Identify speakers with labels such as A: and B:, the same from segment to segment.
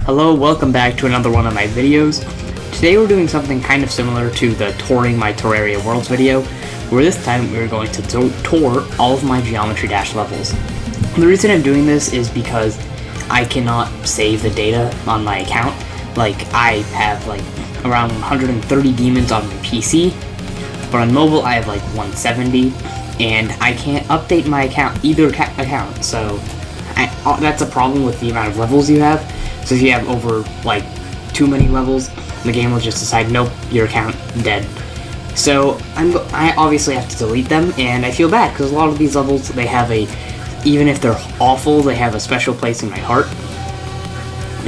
A: Hello, welcome back to another one of my videos. Today we're doing something kind of similar to the Touring My Terraria Worlds video, where this time we're going to tour all of my Geometry Dash levels. The reason I'm doing this is because I cannot save the data on my account. Like, I have like around 130 demons on my PC, but on mobile I have like 170, and I can't update my account, either account, so that's a problem with the amount of levels you have. So if you have over like too many levels, the game will just decide, nope, your account dead. So I obviously have to delete them, and I feel bad because a lot of these levels, they have even if they're awful, they have a special place in my heart.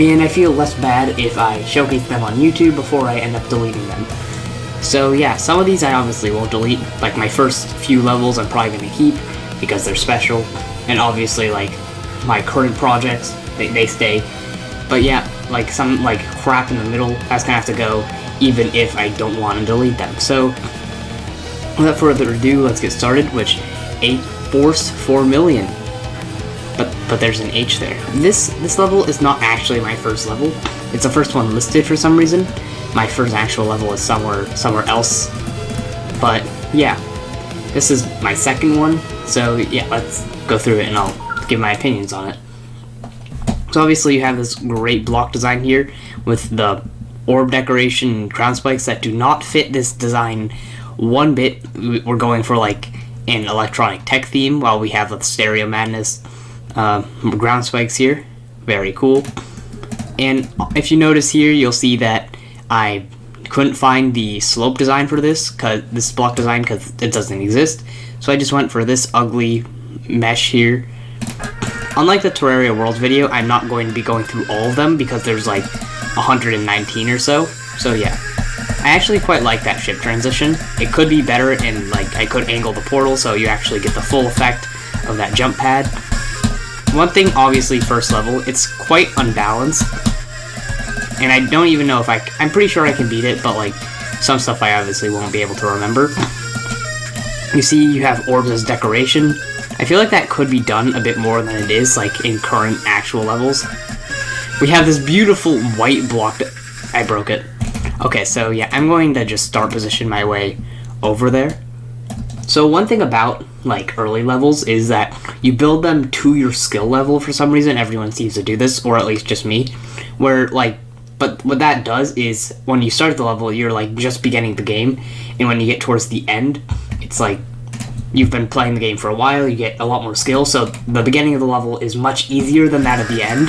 A: And I feel less bad if I showcase them on YouTube before I end up deleting them. So yeah, some of these I obviously won't delete. Like my first few levels I'm probably going to keep because they're special, and obviously like my current projects, they stay. But yeah, like some like crap in the middle, that's gonna have to go even if I don't want to delete them. So without further ado, let's get started. Which Force 4 million. But there's an H there. This level is not actually my first level. It's the first one listed for some reason. My first actual level is somewhere else. But yeah, this is my second one. So yeah, let's go through it and I'll give my opinions on it. So obviously you have this great block design here with the orb decoration and ground spikes that do not fit this design one bit. We're going for like an electronic tech theme while we have the Stereo Madness ground spikes here. Very cool. And if you notice here, you'll see that I couldn't find the slope design for this block design because it doesn't exist. So I just went for this ugly mesh here. Unlike the Terraria Worlds video, I'm not going to be going through all of them because there's like 119 or so. So yeah, I actually quite like that ship transition. It could be better, and like I could angle the portal so you actually get the full effect of that jump pad. One thing, obviously, first level, it's quite unbalanced, and I don't even know if I'm pretty sure I can beat it, but like some stuff I obviously won't be able to remember. You see, you have orbs as decoration. I feel like that could be done a bit more than it is, like in current actual levels. We have this beautiful white block. I broke it. Okay, so yeah, I'm going to just start position my way over there. So one thing about like early levels is that you build them to your skill level for some reason. Everyone seems to do this, or at least just me. Where like, but what that does is when you start the level, you're like just beginning the game, and when you get towards the end, it's like you've been playing the game for a while, you get a lot more skill, so the beginning of the level is much easier than that at the end.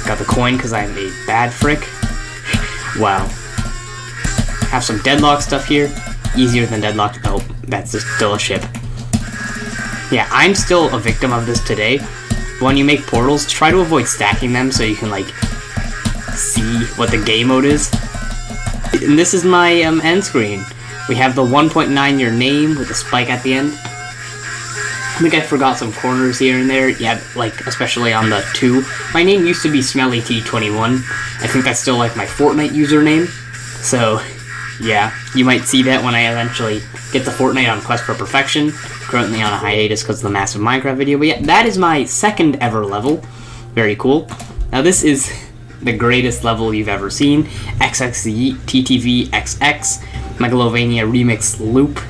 A: Got the coin because I'm a bad frick. Wow. Have some deadlock stuff here. Easier than deadlock. Oh, that's just still a ship. Yeah, I'm still a victim of this today. When you make portals, try to avoid stacking them so you can like see what the game mode is. And this is my end screen. We have the 1.9 your name with a spike at the end. I think I forgot some corners here and there. Yeah, like especially on the 2. My name used to be SmellyT21. I think that's still like my Fortnite username. So yeah, you might see that when I eventually get to Fortnite on Quest for Perfection. Currently on a hiatus because of the massive Minecraft video. But yeah, that is my second ever level. Very cool. Now this is the greatest level you've ever seen. XXZ TTV XX Megalovania Remix Loop.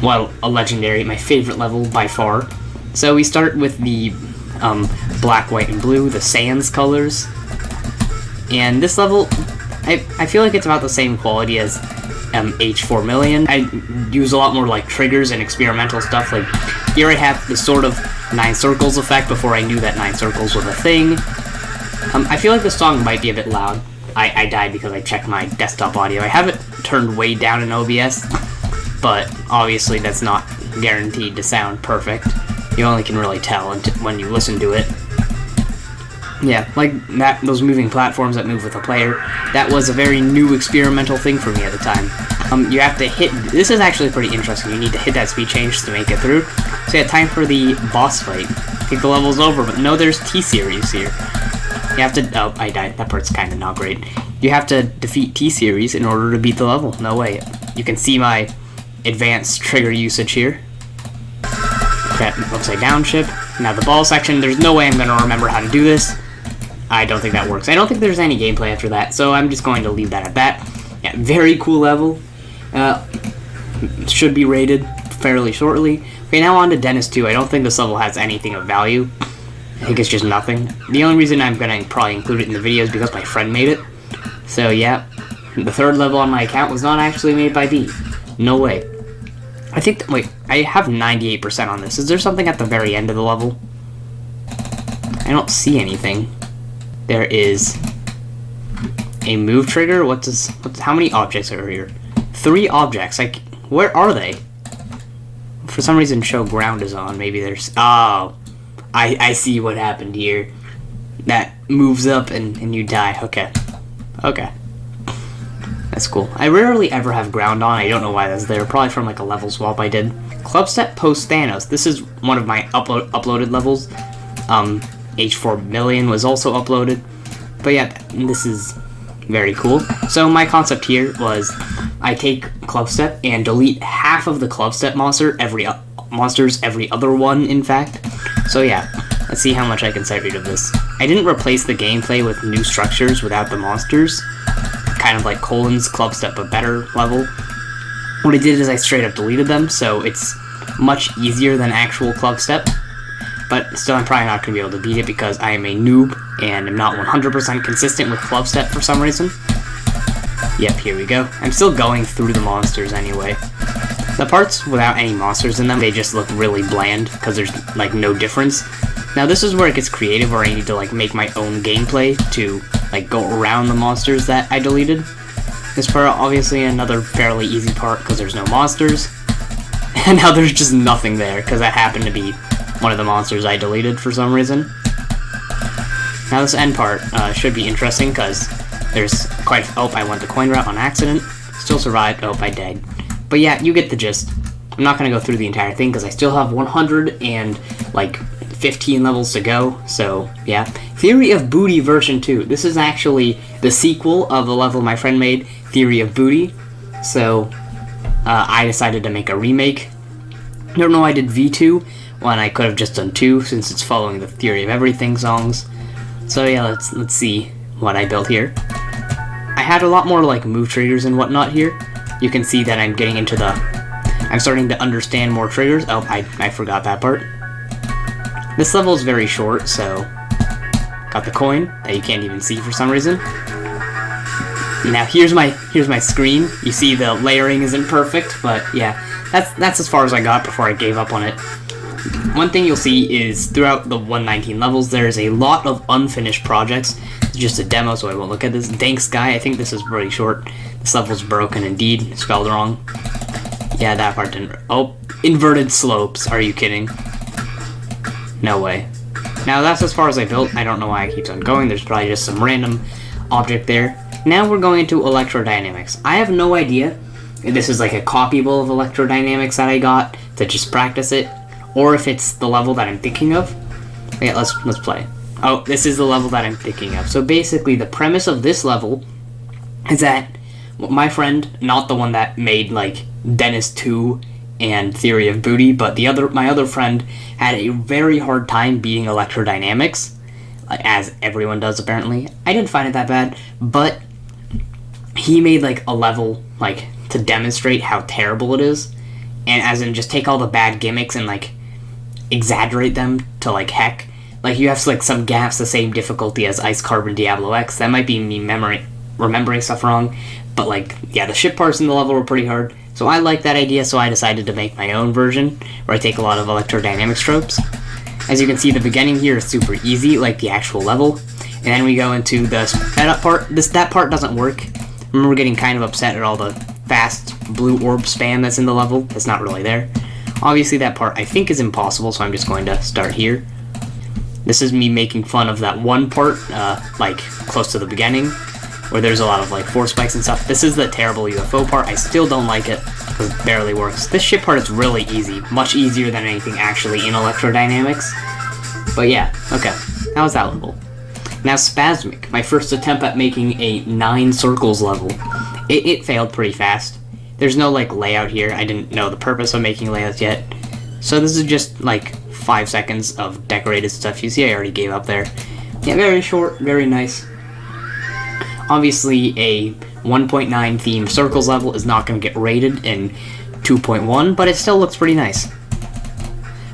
A: Well, a legendary, my favorite level by far. So we start with the black, white, and blue, the Sans colors. And this level, I feel like it's about the same quality as H4 million. I use a lot more like triggers and experimental stuff. Like here I have the sort of 9 circles effect before I knew that 9 circles was a thing. I feel like the song might be a bit loud. I died because I checked my desktop audio. I have it turned way down in OBS, but obviously that's not guaranteed to sound perfect. You only can really tell when you listen to it. Yeah, like that, those moving platforms that move with the player, that was a very new experimental thing for me at the time. You have to hit, this is actually pretty interesting, you need to hit that speed change to make it through. So yeah, time for the boss fight. I think the level's over, but no, there's T-Series here. You have to, oh, I died, that part's kinda not great. You have to defeat T-Series in order to beat the level, no way. You can see my advanced trigger usage here. That upside down ship. Now the ball section, there's no way I'm gonna remember how to do this. I don't think that works. I don't think there's any gameplay after that, so I'm just going to leave that at that. Yeah, very cool level. Should be rated fairly shortly. Okay, now on to Dennis 2. I don't think this level has anything of value. I think it's just nothing. The only reason I'm going to probably include it in the video is because my friend made it. So yeah, the third level on my account was not actually made by B. No way. I think, wait, I have 98% on this. Is there something at the very end of the level? I don't see anything. There is a move trigger. How many objects are here? 3 objects. Like, where are they? For some reason, show ground is on. Maybe there's... Oh, I see what happened here. That moves up and you die. Okay. Okay. That's cool. I rarely ever have ground on. I don't know why that's there. Probably from like a level swap I did. CLUBSTEP post Thanos. This is one of my uploaded levels. H4 million was also uploaded. But yeah, this is very cool. So my concept here was I take CLUBSTEP and delete half of the CLUBSTEP monsters every other one, in fact. So yeah, let's see how much I can set rid of this. I didn't replace the gameplay with new structures without the monsters. Kind of like Colin's CLUBSTEP, but better level. What I did is I straight up deleted them, so it's much easier than actual CLUBSTEP. But still, I'm probably not going to be able to beat it because I am a noob and am not 100% consistent with CLUBSTEP for some reason. Yep, here we go. I'm still going through the monsters anyway. The parts without any monsters in them, they just look really bland because there's like no difference. Now this is where it gets creative, where I need to like make my own gameplay to like go around the monsters that I deleted. This part, obviously another fairly easy part because there's no monsters. And now there's just nothing there because that happened to be one of the monsters I deleted for some reason. Now this end part should be interesting because there's quite... Oh, I went the coin route on accident. Still survived. Oh, I died. But yeah, you get the gist. I'm not going to go through the entire thing because I still have 115 levels to go. So yeah. Theory of Booty version 2. This is actually the sequel of the level my friend made, Theory of Booty. So I decided to make a remake. I don't know why I did V2 when I could have just done 2 since it's following the Theory of Everything songs. So yeah, let's see what I built here. I had a lot more like move triggers and whatnot here. You can see that I'm getting into the... I'm starting to understand more triggers. Oh, I forgot that part. This level is very short, so... Got the coin that you can't even see for some reason. Now here's my screen. You see the layering isn't perfect, but yeah, that's as far as I got before I gave up on it. One thing you'll see is throughout the 119 levels, there's a lot of unfinished projects. It's just a demo, so I won't look at this. Thanks, guy. I think this is pretty short. This level's broken indeed. Spelled wrong. Yeah, that part didn't... Oh, inverted slopes. Are you kidding? No way. Now, that's as far as I built. I don't know why it keeps on going. There's probably just some random object there. Now we're going into Electrodynamics. I have no idea if this is like a copyable of Electrodynamics that I got to just practice it, or if it's the level that I'm thinking of. Yeah, let's play. Oh, this is the level that I'm thinking of. So basically, the premise of this level is that my friend, not the one that made like Dennis 2 and Theory of Booty, but my other friend had a very hard time beating Electrodynamics, as everyone does apparently. I didn't find it that bad, but he made like a level like to demonstrate how terrible it is, and as in just take all the bad gimmicks and like exaggerate them to like heck. Like you have like some gaps the same difficulty as Ice Carbon Diablo X. That might be me remembering stuff wrong, but like yeah, the ship parts in the level were pretty hard. So I like that idea, so I decided to make my own version where I take a lot of Electrodynamics tropes. As you can see, the beginning here is super easy, like the actual level, and then we go into the sped up part. That part doesn't work. I remember getting kind of upset at all the fast blue orb spam that's in the level. It's not really there. Obviously that part I think is impossible, so I'm just going to start here. This is me making fun of that one part, like close to the beginning, where there's a lot of like force spikes and stuff. This is the terrible UFO part. I still don't like it because it barely works. This ship part is really easy, much easier than anything actually in Electrodynamics. But yeah, okay, that was that level. Now Spasmic, my first attempt at making a 9 circles level. It failed pretty fast. There's no like layout here. I didn't know the purpose of making layouts yet. So this is just like 5 seconds of decorated stuff. You see I already gave up there. Yeah, very short, very nice. Obviously, a 1.9 theme circles level is not going to get rated in 2.1, but it still looks pretty nice.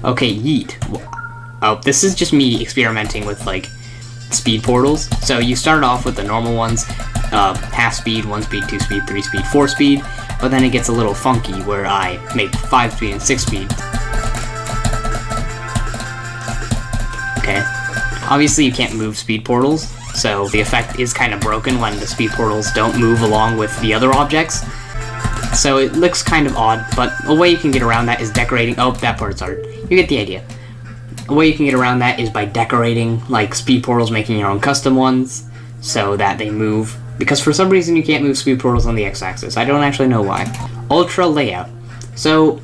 A: Okay, yeet. Oh, this is just me experimenting with, like, speed portals. So you start off with the normal ones, half speed, 1 speed, 2 speed, 3 speed, 4 speed, but then it gets a little funky where I make 5 speed and 6 speed. Okay. Obviously you can't move speed portals, so the effect is kind of broken when the speed portals don't move along with the other objects. So it looks kind of odd, but a way you can get around that is decorating. Oh, that part's art. You get the idea. A way you can get around that is by decorating, like, speed portals, making your own custom ones, so that they move. Because for some reason you can't move speed portals on the x-axis. I don't actually know why. Ultra layout. So,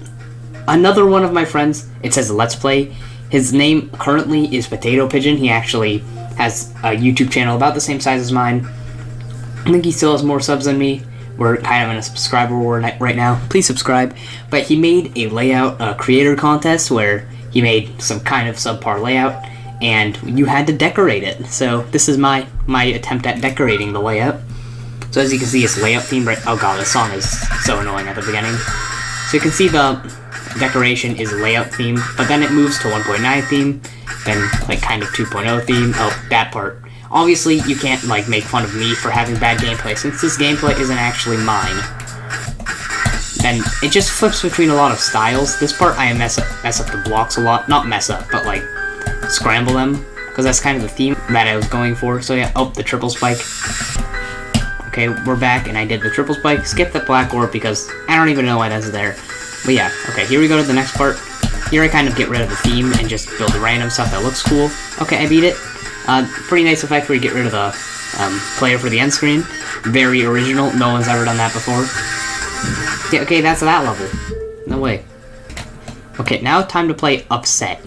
A: another one of my friends, it says Let's Play. His name currently is Potato Pigeon. He actually has a YouTube channel about the same size as mine. I think he still has more subs than me. We're kind of in a subscriber war right now. Please subscribe. But he made a layout creator contest where he made some kind of subpar layout, and you had to decorate it. So this is my attempt at decorating the layout. So as you can see, it's layout theme. Right? Oh god, this song is so annoying at the beginning. So you can see the decoration is layout theme, but then it moves to 1.9 theme, then like kind of 2.0 theme. Oh, that part. Obviously, you can't like make fun of me for having bad gameplay, since this gameplay isn't actually mine. And it just flips between a lot of styles. This part I mess up the blocks a lot. Not mess up, but like scramble them, because that's kind of the theme that I was going for. So yeah, oh, the triple spike. Okay, we're back, and I did the triple spike. Skip the black orb because I don't even know why that's there. But yeah, okay, here we go to the next part. Here I kind of get rid of the theme and just build the random stuff that looks cool. Okay, I beat it. Pretty nice effect where you get rid of the player for the end screen. Very original. No one's ever done that before. Yeah, okay, that's that level. No way. Okay, now time to play Upset.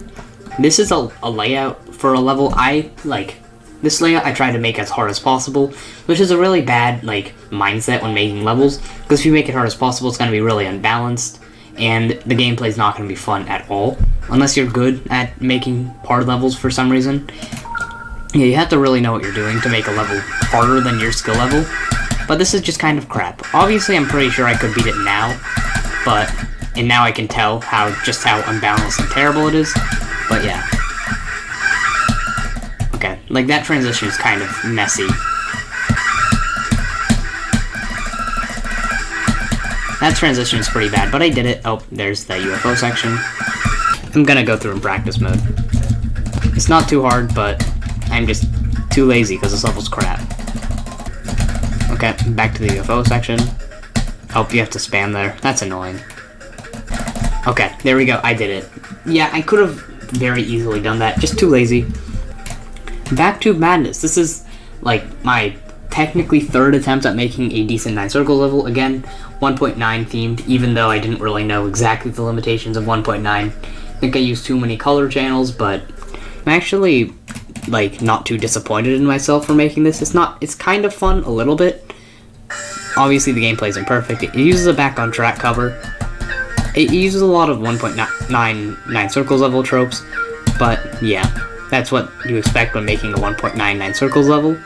A: This is a layout for a level I like. This layout I try to make as hard as possible, which is a really bad like mindset when making levels, because if you make it hard as possible, it's going to be really unbalanced, and the gameplay is not going to be fun at all, unless you're good at making hard levels for some reason. Yeah, you have to really know what you're doing to make a level harder than your skill level. But this is just kind of crap. Obviously, I'm pretty sure I could beat it now, and now I can tell just how unbalanced and terrible it is. But yeah. Okay, like that transition is kind of messy. That transition is pretty bad, but I did it. Oh, there's the UFO section. I'm gonna go through in practice mode. It's not too hard, but I'm just too lazy because this level's crap. Okay, back to the UFO section. Oh, you have to spam there. That's annoying. Okay, there we go. I did it. Yeah, I could have very easily done that. Just too lazy. Back to Madness. This is, like, my technically third attempt at making a decent 9 circle level. Again, 1.9 themed, even though I didn't really know exactly the limitations of 1.9. I think I used too many color channels, but I'm actually like not too disappointed in myself for making this. It's kind of fun a little bit. Obviously the gameplay isn't perfect. It uses a back on track cover. It uses a lot of 1.9 circles level tropes, but yeah, that's what you expect when making a 1.99 circles level.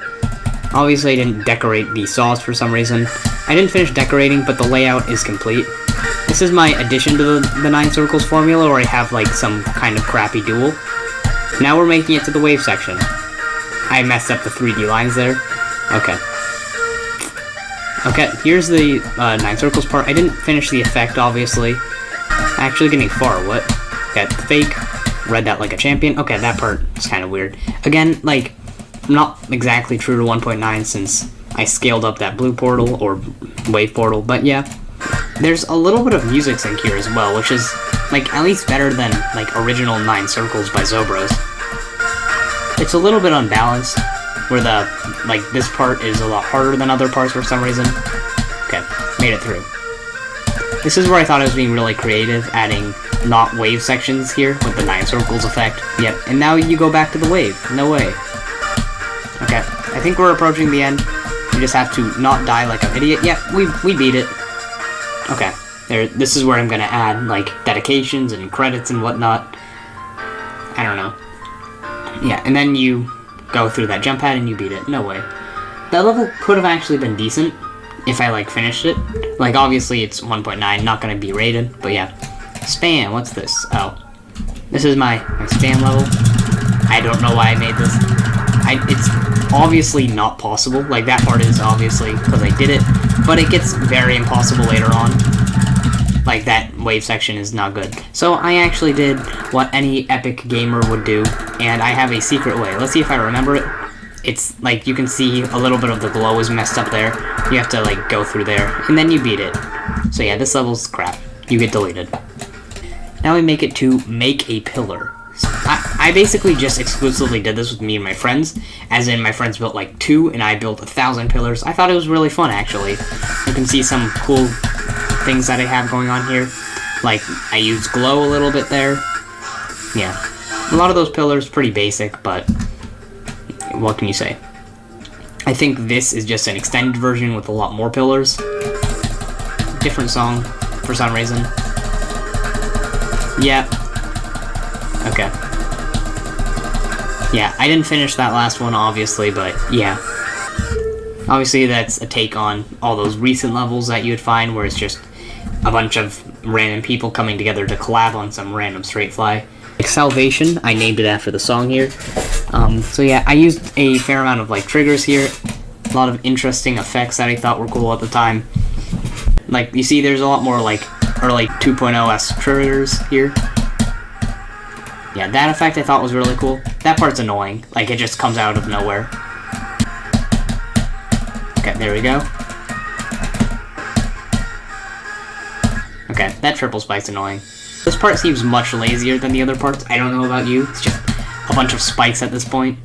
A: Obviously I didn't decorate the saws for some reason. I didn't finish decorating, but the layout is complete. This is my addition to the 9 circles formula, where I have like some kind of crappy duel. Now we're making it to the wave section. I messed up the 3D lines there. Okay. Okay, here's the 9 circles part. I didn't finish the effect, obviously. Actually getting far, what? Okay, fake. Read that like a champion. Okay, that part is kind of weird. Again, like, I'm not exactly true to 1.9 since I scaled up that blue portal, or wave portal, but yeah. There's a little bit of music sync here as well, which is, like, at least better than, like, original 9 circles by Zobros. It's a little bit unbalanced, where this part is a lot harder than other parts for some reason. Okay, made it through. This is where I thought I was being really creative, adding not wave sections here with the 9 circles effect. Yep, and now you go back to the wave. No way. Okay, I think we're approaching the end. We just have to not die like an idiot. Yep, we beat it. Okay, this is where I'm gonna add, like, dedications and credits and whatnot. I don't know. Yeah, and then you go through that jump pad and you beat it. No way. That level could have actually been decent if I, like, finished it. Like, obviously it's 1.9, not gonna be rated, but yeah. Spam, what's this? Oh. This is my spam level. I don't know why I made this. It's obviously not possible. Like, that part is obviously because I did it, but it gets very impossible later on. Like, that wave section is not good. So I actually did what any epic gamer would do, and I have a secret way. Let's see if I remember it. It's, like, you can see a little bit of the glow is messed up there. You have to, like, go through there, and then you beat it. So yeah, this level's crap. You get deleted. Now we make it to make a pillar. I basically just exclusively did this with me and my friends, as in my friends built like 2 and I built 1,000 pillars. I thought it was really fun, actually. You can see some cool things that I have going on here. Like, I used glow a little bit there. Yeah. A lot of those pillars pretty basic, but what can you say? I think this is just an extended version with a lot more pillars. Different song, for some reason. Yeah. Okay. Yeah, I didn't finish that last one, obviously, but yeah. Obviously, that's a take on all those recent levels that you'd find, where it's just a bunch of random people coming together to collab on some random straight fly. Like Salvation, I named it after the song here. So yeah, I used a fair amount of, like, triggers here. A lot of interesting effects that I thought were cool at the time. Like, you see there's a lot more, like, early 2.0-esque triggers here. Yeah, that effect I thought was really cool. That part's annoying. Like, it just comes out of nowhere. Okay, there we go. Okay, that triple spike's annoying. This part seems much lazier than the other parts. I don't know about you. It's just a bunch of spikes at this point.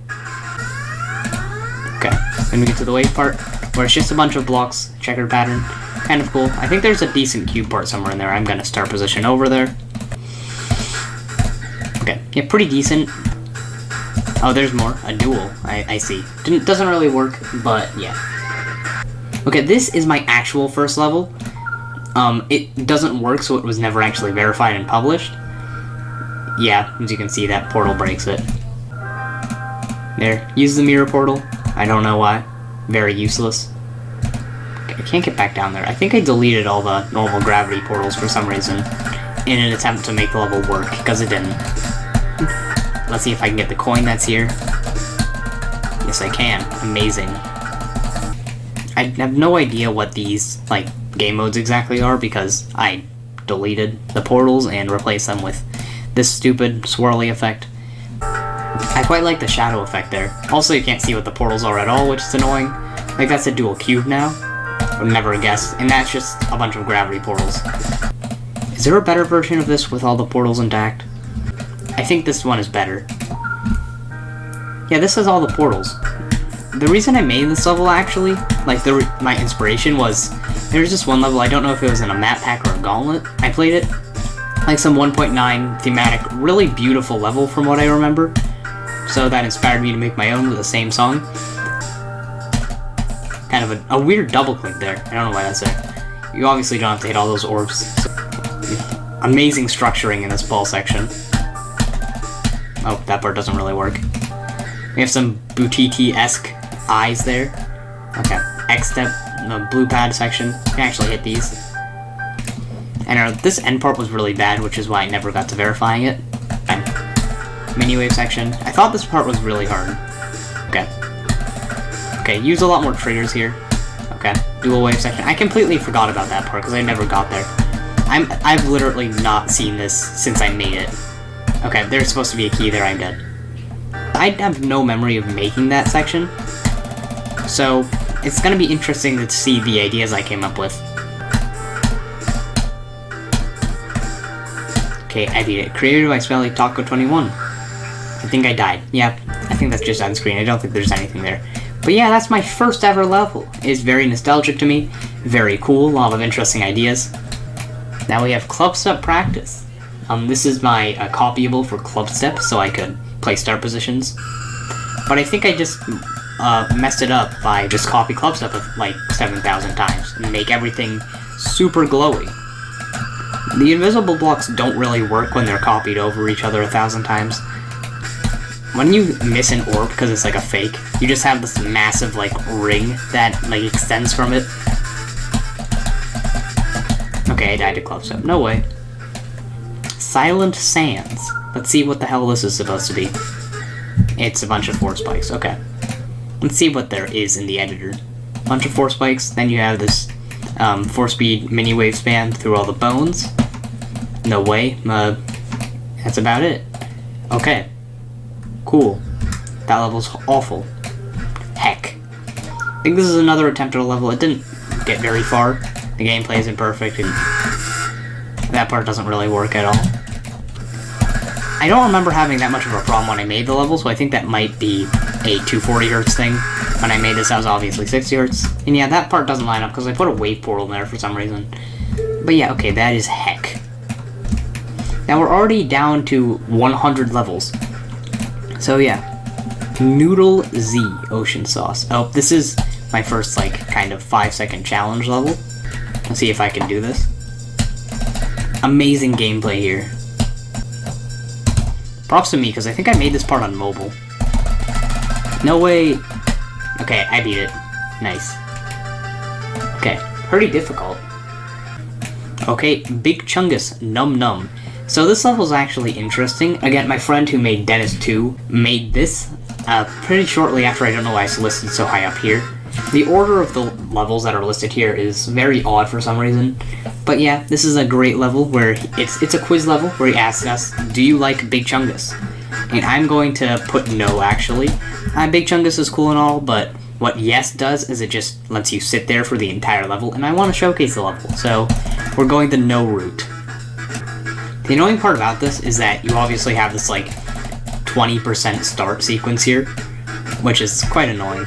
A: Okay, then we get to the wave part, where it's just a bunch of blocks, checkered pattern. Kind of cool. I think there's a decent cube part somewhere in there. I'm gonna start position over there. Okay, yeah, pretty decent. Oh, there's more. A duel. I see. Doesn't really work, but yeah. Okay, this is my actual first level. It doesn't work, so it was never actually verified and published. Yeah, as you can see, that portal breaks it. There. Use the mirror portal. I don't know why. Very useless. Okay, I can't get back down there. I think I deleted all the normal gravity portals for some reason in an attempt to make the level work, because it didn't. Let's see if I can get the coin that's here. Yes, I can. Amazing. I have no idea what these, like, game modes exactly are, because I deleted the portals and replaced them with this stupid swirly effect. I quite like the shadow effect there. Also, you can't see what the portals are at all, which is annoying. Like, that's a dual cube now. I would never guess. And that's just a bunch of gravity portals. Is there a better version of this with all the portals intact? I think this one is better. Yeah, this has all the portals. The reason I made this level, actually, like, my inspiration was, there was just one level, I don't know if it was in a map pack or a gauntlet, I played it. Like some 1.9 thematic, really beautiful level from what I remember. So that inspired me to make my own with the same song. Kind of a weird double click there. I don't know why that's there. You obviously don't have to hit all those orbs. So, amazing structuring in this ball section. Oh, that part doesn't really work. We have some boutique-esque eyes there. Okay, X-step, the blue pad section. You can actually hit these. And this end part was really bad, which is why I never got to verifying it. Okay. Mini wave section. I thought this part was really hard. Okay. Okay, use a lot more triggers here. Okay, dual wave section. I completely forgot about that part because I never got there. I've literally not seen this since I made it. Okay, there's supposed to be a key there, I'm dead. I have no memory of making that section, so it's gonna be interesting to see the ideas I came up with. Okay, I beat it. Created by Smelly Taco 21. I think I died. Yeah, I think that's just on screen. I don't think there's anything there. But yeah, that's my first ever level. It's very nostalgic to me. Very cool. A lot of interesting ideas. Now we have CLUBSTEP practice. This is my copyable for CLUBSTEP, so I could play start positions. But I think I just messed it up by just copy CLUBSTEP like 7,000 times and make everything super glowy. The invisible blocks don't really work when they're copied over each other 1,000 times. when you miss an orb because it's like a fake, you just have this massive like ring that like extends from it. Okay, I died to CLUBSTEP. No way. Silent Sands. Let's see what the hell this is supposed to be. It's a bunch of 4 spikes. Okay. Let's see what there is in the editor. Bunch of 4 spikes. Then you have this 4-speed mini wave span through all the bones. No way. That's about it. Okay. Cool. That level's awful. Heck. I think this is another attempt at a level. It didn't get very far. The gameplay isn't perfect, and that part doesn't really work at all. I don't remember having that much of a problem when I made the level, so I think that might be a 240Hz thing. When I made this, I was obviously 60Hz. And yeah, that part doesn't line up because I put a wave portal in there for some reason. But yeah, okay, that is heck. Now we're already down to 100 levels. So yeah. Noodle Z Ocean Sauce. Oh, this is my first, like, kind of 5-second challenge level. Let's see if I can do this. Amazing gameplay here. Props to me, because I think I made this part on mobile. No way. Okay, I beat it. Nice. Okay, pretty difficult. Okay, Big Chungus Num Num. So this level is actually interesting. Again, my friend who made Dennis 2 made this pretty shortly after. I don't know why it's listed so high up here. The order of the levels that are listed here is very odd for some reason. But yeah, this is a great level where it's a quiz level where he asks us, do you like Big Chungus? And I'm going to put no, actually. Big Chungus is cool and all, but what yes does is it just lets you sit there for the entire level, and I want to showcase the level, so we're going the no route. The annoying part about this is that you obviously have this like 20% start sequence here, which is quite annoying.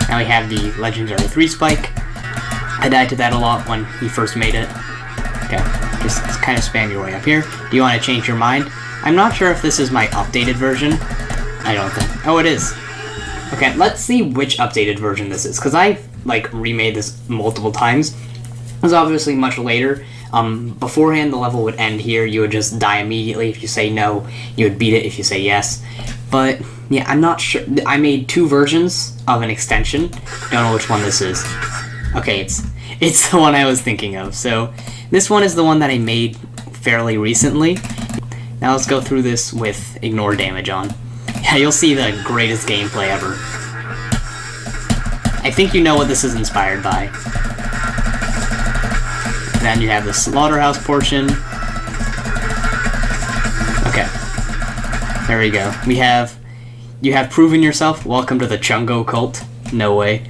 A: Now we have the legendary 3 spike. I died to that a lot when he first made it. Okay, just kind of spam your way up here. Do you want to change your mind? I'm not sure if this is my updated version. I don't think. Oh, it is. Okay, let's see which updated version this is, because I like remade this multiple times. It was obviously much later. Beforehand, the level would end here. You would just die immediately if you say no. You would beat it if you say yes. But yeah, I'm not sure. I made 2 versions of an extension. Don't know which one this is. Okay, it's the one I was thinking of. So this one is the one that I made fairly recently. Now let's go through this with ignore damage on. Yeah, you'll see the greatest gameplay ever. I think you know what this is inspired by. Then you have the slaughterhouse portion. Okay. There we go. You have proven yourself. Welcome to the Chungo cult. No way.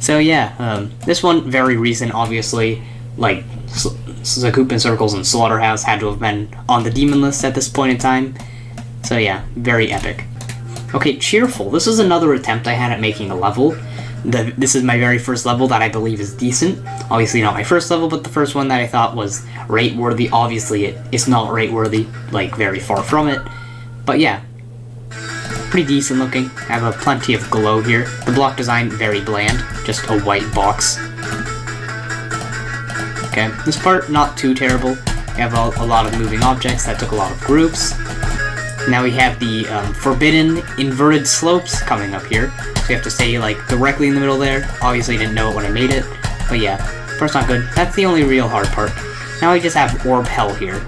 A: So yeah, this one, very recent, obviously. Like, SAKUPEN Circles and Slaughterhouse had to have been on the demon list at this point in time. So yeah, very epic. Okay, Cheerful. This is another attempt I had at making a level. This is my very first level that I believe is decent. Obviously not my first level, but the first one that I thought was rate-worthy. Obviously it's not rate-worthy, like very far from it. But yeah, pretty decent looking. I have plenty of glow here. The block design, very bland. Just a white box. Okay, this part, not too terrible. We have a lot of moving objects that took a lot of groups. Now we have the forbidden inverted slopes coming up here. So you have to stay like directly in the middle there. Obviously didn't know it when I made it. But yeah, part's not good. That's the only real hard part. Now we just have Orb Hell here.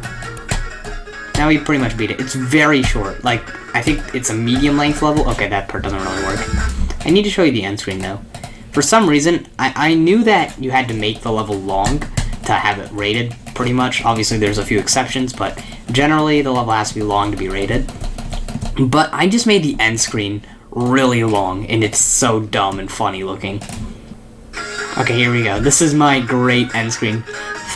A: Now we pretty much beat it. It's very short. Like, I think it's a medium length level. Okay, that part doesn't really work. I need to show you the end screen though. For some reason, I knew that you had to make the level long to have it rated, pretty much. Obviously there's a few exceptions, but generally the level has to be long to be rated. But I just made the end screen really long, and it's so dumb and funny looking. Okay, here we go. This is my great end screen.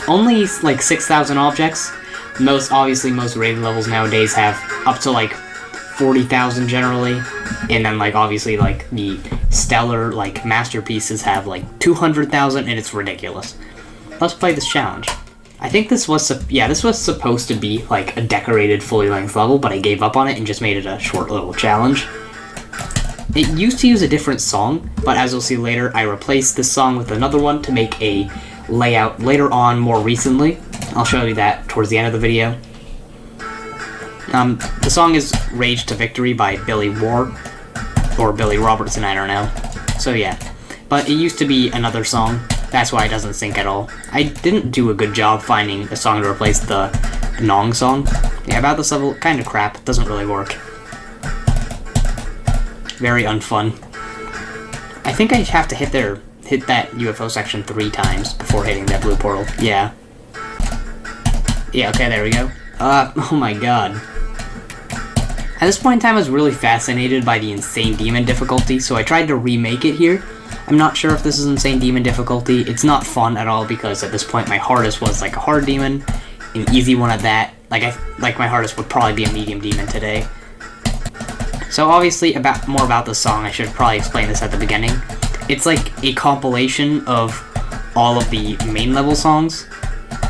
A: Only like 6,000 objects. Most rated levels nowadays have up to like 40,000 generally, and then like obviously like the stellar like masterpieces have like 200,000, and it's ridiculous. Let's play this challenge. I think this was supposed to be like a decorated fully length level, but I gave up on it and just made it a short little challenge. It used to use a different song, but as you'll see later, I replaced this song with another one to make a layout later on more recently. I'll show you that towards the end of the video. The song is Rage to Victory by Billy War, or Billy Robertson, I don't know. So yeah, but it used to be another song, that's why it doesn't sync at all. I didn't do a good job finding a song to replace the Nong song. Yeah, about this level, kind of crap, doesn't really work. Very unfun. I think I have to hit that UFO section 3 times before hitting that blue portal. Yeah. Yeah, okay, there we go. Oh my god. At this point in time, I was really fascinated by the Insane Demon difficulty, so I tried to remake it here. I'm not sure if this is Insane Demon difficulty. It's not fun at all, because at this point my hardest was like a hard demon, an easy one at that. Like my hardest would probably be a medium demon today. So obviously, more about this song, I should probably explain this at the beginning. It's like a compilation of all of the main level songs,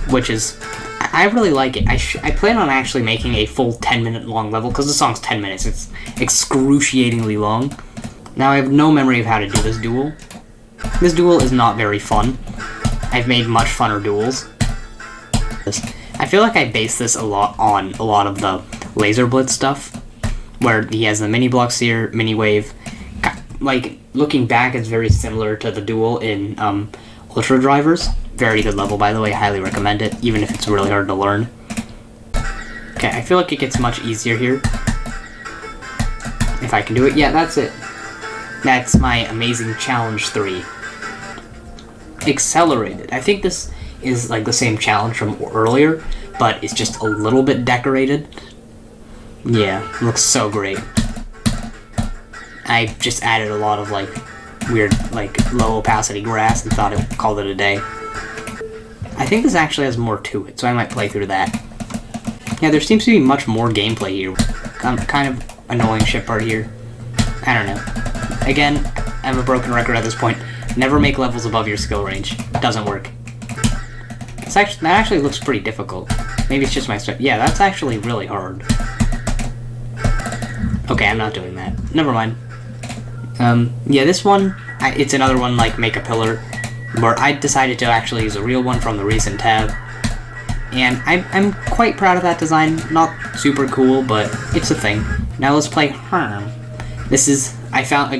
A: which is... I really like it. I plan on actually making a full 10-minute long level, because the song's 10 minutes. It's excruciatingly long. Now, I have no memory of how to do this duel. This duel is not very fun. I've made much funner duels. I feel like I base this a lot on a lot of the Laser Blitz stuff, where he has the mini blocks here, mini wave. Like, looking back, it's very similar to the duel in Ultra Drivers. Very good level, by the way. I highly recommend it, even if it's really hard to learn. Okay, I feel like it gets much easier here. If I can do it. Yeah, that's it. That's my amazing challenge 3. Accelerated. I think this is like the same challenge from earlier, but it's just a little bit decorated. Yeah, it looks so great. I just added a lot of like weird like low opacity grass and thought it called it a day. I think this actually has more to it, so I might play through that. Yeah, there seems to be much more gameplay here. Kind of annoying shit part here. I don't know. Again, I'm a broken record at this point. Never make levels above your skill range. Doesn't work. That actually looks pretty difficult. Maybe it's just my strength. Yeah, that's actually really hard. Okay, I'm not doing that. Never mind. Yeah, this one, it's another one like Make a Pillar, where I decided to actually use a real one from the recent tab. And I'm quite proud of that design. Not super cool, but it's a thing. Now let's play Harm. This is, I found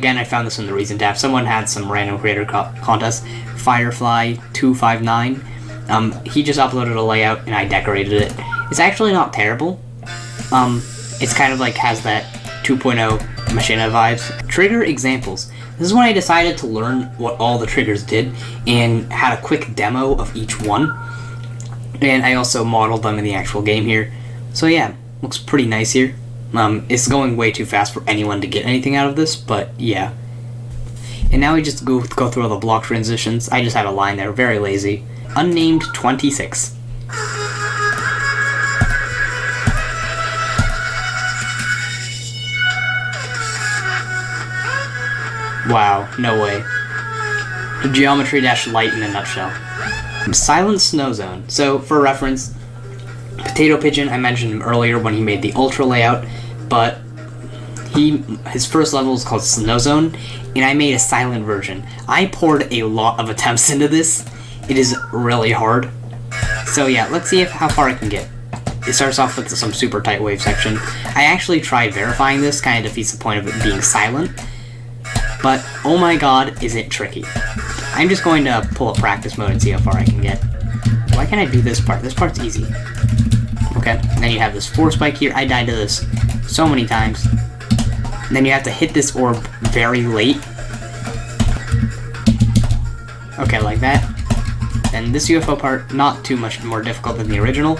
A: this in the recent tab. Someone had some random creator contest, Firefly259. He just uploaded a layout and I decorated it. It's actually not terrible. It's kind of like has that 2.0 Machina vibes. Trigger examples. This is when I decided to learn what all the triggers did and had a quick demo of each one. And I also modeled them in the actual game here. So yeah, looks pretty nice here. It's going way too fast for anyone to get anything out of this, but yeah. And now we just go through all the block transitions. I just had a line there, very lazy. Unnamed 26. Wow, no way. Geometry-Light in a nutshell. Silent Snow Zone. So, for reference, Potato Pigeon, I mentioned him earlier when he made the Ultra layout, but his first level is called Snow Zone, and I made a silent version. I poured a lot of attempts into this. It is really hard. So yeah, let's see how far I can get. It starts off with some super tight wave section. I actually tried verifying this, kind of defeats the point of it being silent. But, oh my god, is it tricky. I'm just going to pull up practice mode and see how far I can get. Why can't I do this part? This part's easy. Okay, then you have this 4 spike here. I died to this so many times. And then you have to hit this orb very late. Okay, like that. And this UFO part, not too much more difficult than the original.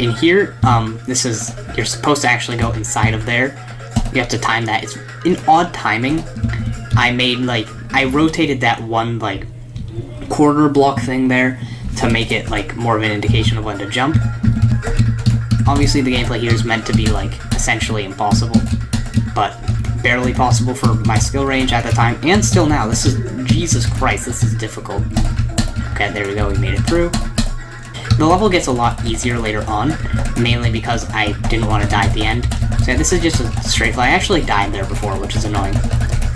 A: In here, you're supposed to actually go inside of there. You have to time that. It's in odd timing. I rotated that one, like, quarter block thing there to make it, like, more of an indication of when to jump. Obviously, the gameplay here is meant to be, like, essentially impossible, but barely possible for my skill range at the time, and still now. This is, Jesus Christ, this is difficult. Okay, there we go, we made it through. The level gets a lot easier later on, mainly because I didn't want to die at the end. So yeah, this is just a straight fly. I actually died there before, which is annoying.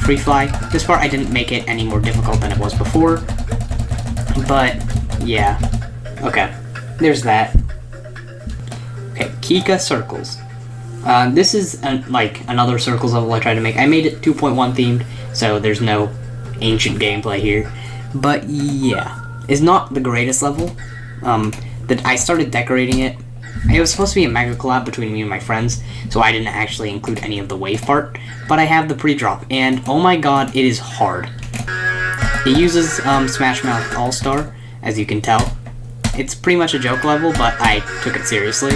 A: Free fly. This part I didn't make it any more difficult than it was before. But, yeah. Okay, there's that. Okay, KEEKA circles. This is like another Circles level I tried to make. I made it 2.1 themed, so there's no ancient gameplay here. But yeah, it's not the greatest level. That I started decorating it. It was supposed to be a mega collab between me and my friends, so I didn't actually include any of the wave part. But I have the pre-drop, and oh my god, it is hard. It uses Smash Mouth All-Star, as you can tell. It's pretty much a joke level, but I took it seriously.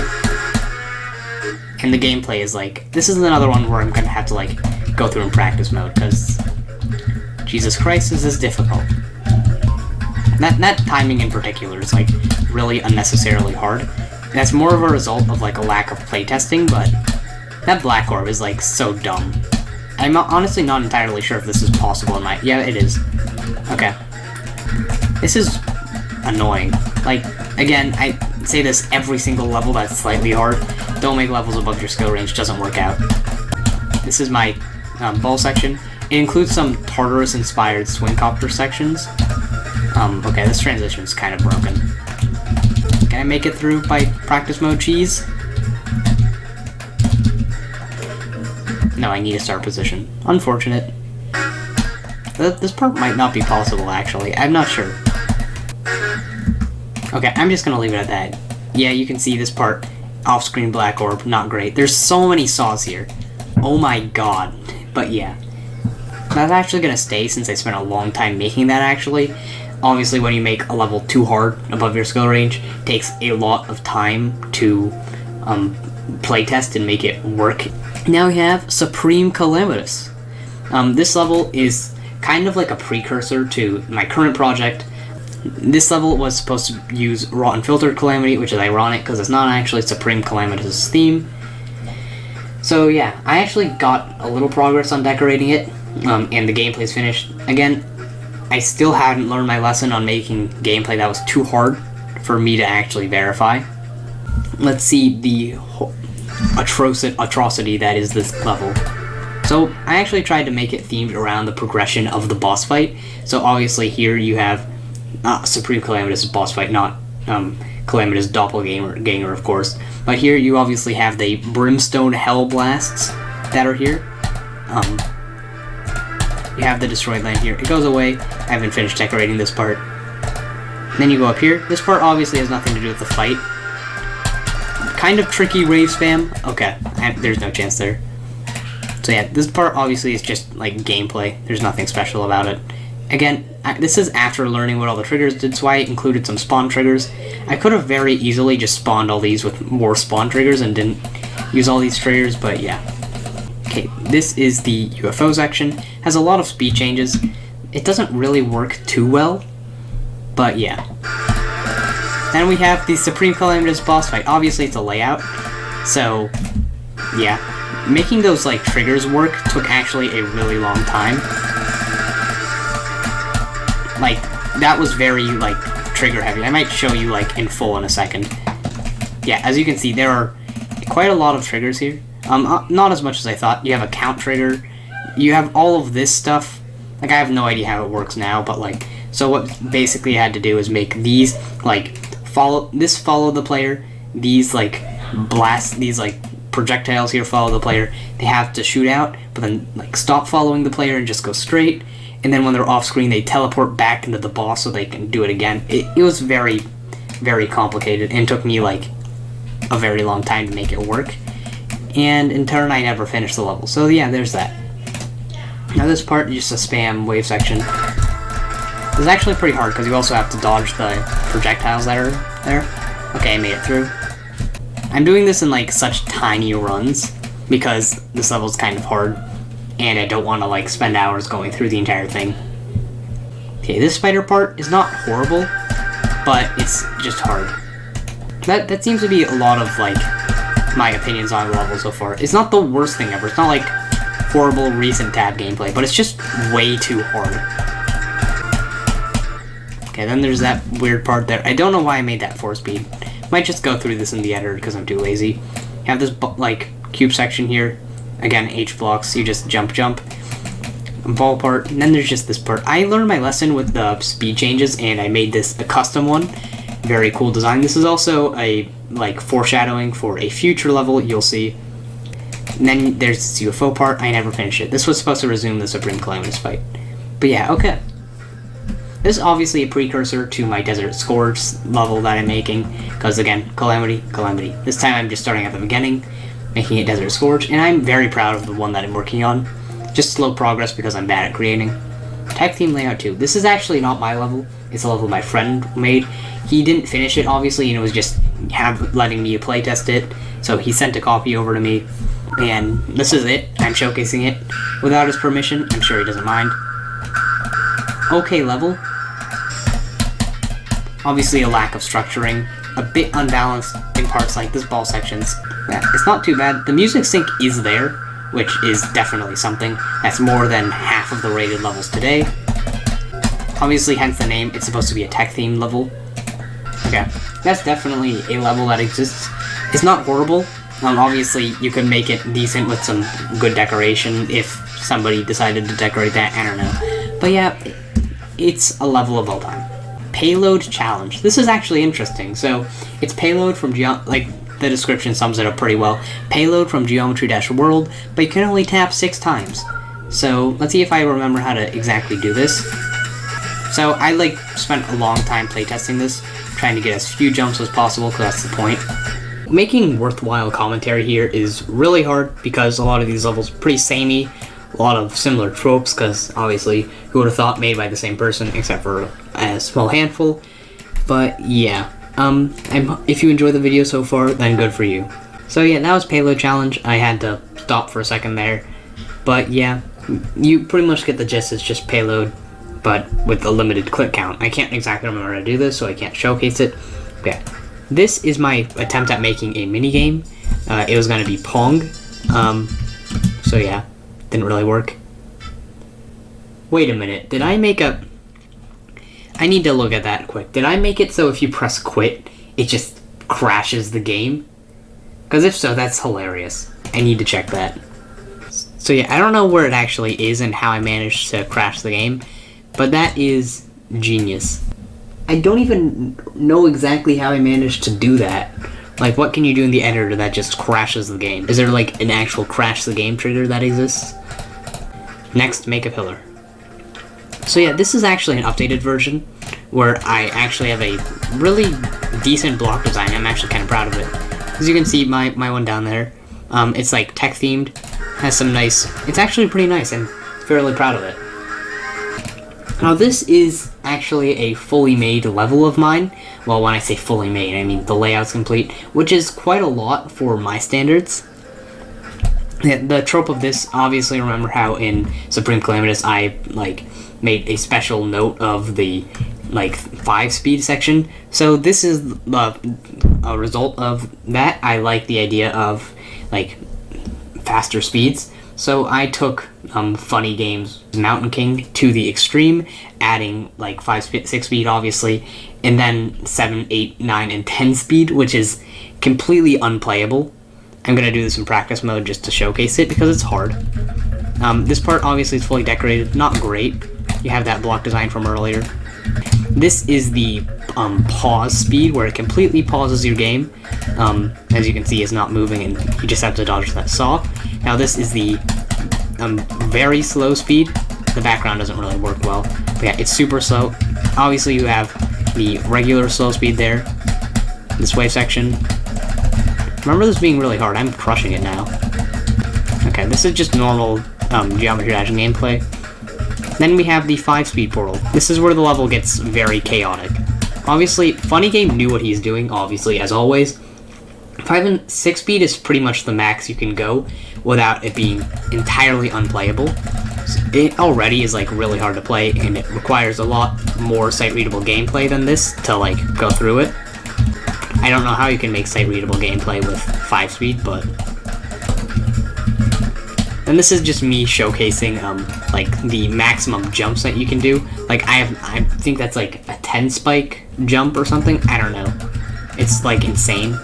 A: And the gameplay is like, this is another one where I'm gonna have to like go through in practice mode, because Jesus Christ, is this difficult. That timing in particular is like really unnecessarily hard. And that's more of a result of like a lack of playtesting, but that black orb is like so dumb. I'm honestly not entirely sure if this is possible in my... Yeah, it is. Okay. This is annoying. Like, again, I say this every single level that's slightly hard. Don't make levels above your skill range, doesn't work out. This is my bowl section. It includes some Tartarus-inspired swing copter sections. Okay, this transition is kind of broken. Can I make it through by practice mode cheese? No, I need a start position. Unfortunate. This part might not be possible, actually. I'm not sure. Okay, I'm just gonna leave it at that. Yeah, you can see this part. Off-screen black orb, not great. There's so many saws here. Oh my god. But yeah. That's actually gonna stay since I spent a long time making that, actually. Obviously, when you make a level too hard above your skill range, it takes a lot of time to playtest and make it work. Now we have Supreme Calamitas. This level is kind of like a precursor to my current project. This level was supposed to use Raw Unfiltered Calamity, which is ironic because it's not actually Supreme Calamitas' theme. So yeah, I actually got a little progress on decorating it, and the gameplay's finished. Again, I still hadn't learned my lesson on making gameplay that was too hard for me to actually verify. Let's see the atrocity that is this level. So I actually tried to make it themed around the progression of the boss fight. So obviously here you have Supreme Calamitas' boss fight, not Calamitas' doppelganger, of course. But here you obviously have the Brimstone Hell Blasts that are here. You have the Destroyed Land here. It goes away. I haven't finished decorating this part. Then you go up here. This part obviously has nothing to do with the fight. Kind of tricky rave spam. Okay, there's no chance there. So yeah, this part obviously is just like gameplay. There's nothing special about it. Again, this is after learning what all the triggers did, so I included some spawn triggers. I could have very easily just spawned all these with more spawn triggers and didn't use all these triggers, but yeah. Okay, this is the UFO section. Has a lot of speed changes. It doesn't really work too well, but yeah. Then we have the Supreme Calamitas boss fight. Obviously it's a layout, so yeah. Making those like triggers work took actually a really long time. Like, that was very like trigger heavy. I might show you like in full in a second. Yeah, as you can see, there are quite a lot of triggers here. Not as much as I thought. You have a count trigger. You have all of this stuff. Like, I have no idea how it works now, but like, so what basically I had to do is make these like follow the player. These like blast, these like projectiles here follow the player. They have to shoot out, but then like stop following the player and just go straight. And then when they're off screen, they teleport back into the boss so they can do it again. It was very, very complicated and took me like a very long time to make it work. And in turn, I never finished the level. So yeah, there's that. Now this part is just a spam wave section. It's actually pretty hard because you also have to dodge the projectiles that are there. Okay, I made it through. I'm doing this in like such tiny runs because this level's kind of hard. And I don't want to like spend hours going through the entire thing. Okay, this spider part is not horrible, but it's just hard. That seems to be a lot of like my opinions on the level so far. It's not the worst thing ever. It's not like horrible recent tab gameplay, but it's just way too hard. Okay, then there's that weird part there. I don't know why I made that 4-speed. Might just go through this in the editor because I'm too lazy. You have this like cube section here. Again, H blocks. You just jump. Ball part, and then there's just this part. I learned my lesson with the speed changes, and I made this a custom one. Very cool design. This is also a like foreshadowing for a future level you'll see. And then there's this UFO part. I never finished it. This was supposed to resume the Supreme Calamitas fight. But yeah, okay. This is obviously a precursor to my Desert Scourge level that I'm making, because again, Calamity, Calamity. This time I'm just starting at the beginning, making it Desert Scourge, and I'm very proud of the one that I'm working on. Just slow progress because I'm bad at creating. Tech theme layout 2. This is actually not my level. It's a level my friend made. He didn't finish it, obviously, and it was just letting me playtest it, so he sent a copy over to me, and this is it. I'm showcasing it without his permission. I'm sure he doesn't mind. Okay level. Obviously a lack of structuring, a bit unbalanced in parts like this ball sections. Yeah, it's not too bad. The music sync is there, which is definitely something. That's more than half of the rated levels today. Obviously, hence the name, it's supposed to be a tech themed level. Okay, that's definitely a level that exists. It's not horrible. Obviously, you could make it decent with some good decoration if somebody decided to decorate that, I don't know. But yeah, it's a level of all time. Payload challenge. This is actually interesting. So it's payload from like the description sums it up pretty well. Payload from Geometry-World, but you can only tap 6 times. So let's see if I remember how to exactly do this. So I spent a long time playtesting this, trying to get as few jumps as possible because that's the point. Making worthwhile commentary here is really hard because a lot of these levels are pretty samey. A lot of similar tropes, because obviously, who would have thought made by the same person, except for a small handful. But yeah, if you enjoy the video so far, then good for you. So yeah, that was Payload Challenge. I had to stop for a second there. But yeah, you pretty much get the gist. It's just payload, but with a limited click count. I can't exactly remember how to do this, so I can't showcase it. But yeah, this is my attempt at making a minigame. It was going to be Pong. So yeah. Didn't really work. Wait a minute, did I make a... I need to look at that quick. Did I make it so if you press quit, it just crashes the game? Because if so, that's hilarious. I need to check that. So yeah, I don't know where it actually is and how I managed to crash the game, but that is genius. I don't even know exactly how I managed to do that. Like, what can you do in the editor that just crashes the game? Is there like an actual crash the game trigger that exists? Next, make a pillar. So yeah, this is actually an updated version where I actually have a really decent block design. I'm actually kind of proud of it. As you can see, my one down there, it's like tech themed, has some nice, it's actually pretty nice. I'm fairly proud of it. Now this is actually a fully made level of mine. Well, when I say fully made, I mean the layout's complete, which is quite a lot for my standards. Yeah, the trope of this, obviously remember how in Supreme Calamitas I made a special note of the 5-speed section. So this is a result of that. I like the idea of faster speeds. So I took Funny Games Mountain King to the extreme, adding 6 speed obviously, and then 7, 8, 9, and 10 speed, which is completely unplayable. I'm going to do this in practice mode just to showcase it because it's hard. This part obviously is fully decorated, not great. You have that block design from earlier. This is the pause speed where it completely pauses your game. As you can see, it's not moving and you just have to dodge that saw. Now this is the very slow speed. The background doesn't really work well, but yeah, it's super slow. Obviously you have the regular slow speed there, this wave section. Remember this being really hard. I'm crushing it now. Okay, this is just normal Geometry Dash gameplay. Then we have the 5-speed portal. This is where the level gets very chaotic. Obviously, Funny Game knew what he's doing, obviously, as always. 5 and 6 speed is pretty much the max you can go without it being entirely unplayable. It already is really hard to play, and it requires a lot more sight-readable gameplay than this to go through it. I don't know how you can make sight-readable gameplay with 5 speed, but... And this is just me showcasing, the maximum jumps that you can do. I think that's a 10 spike jump or something. I don't know. It's, insane.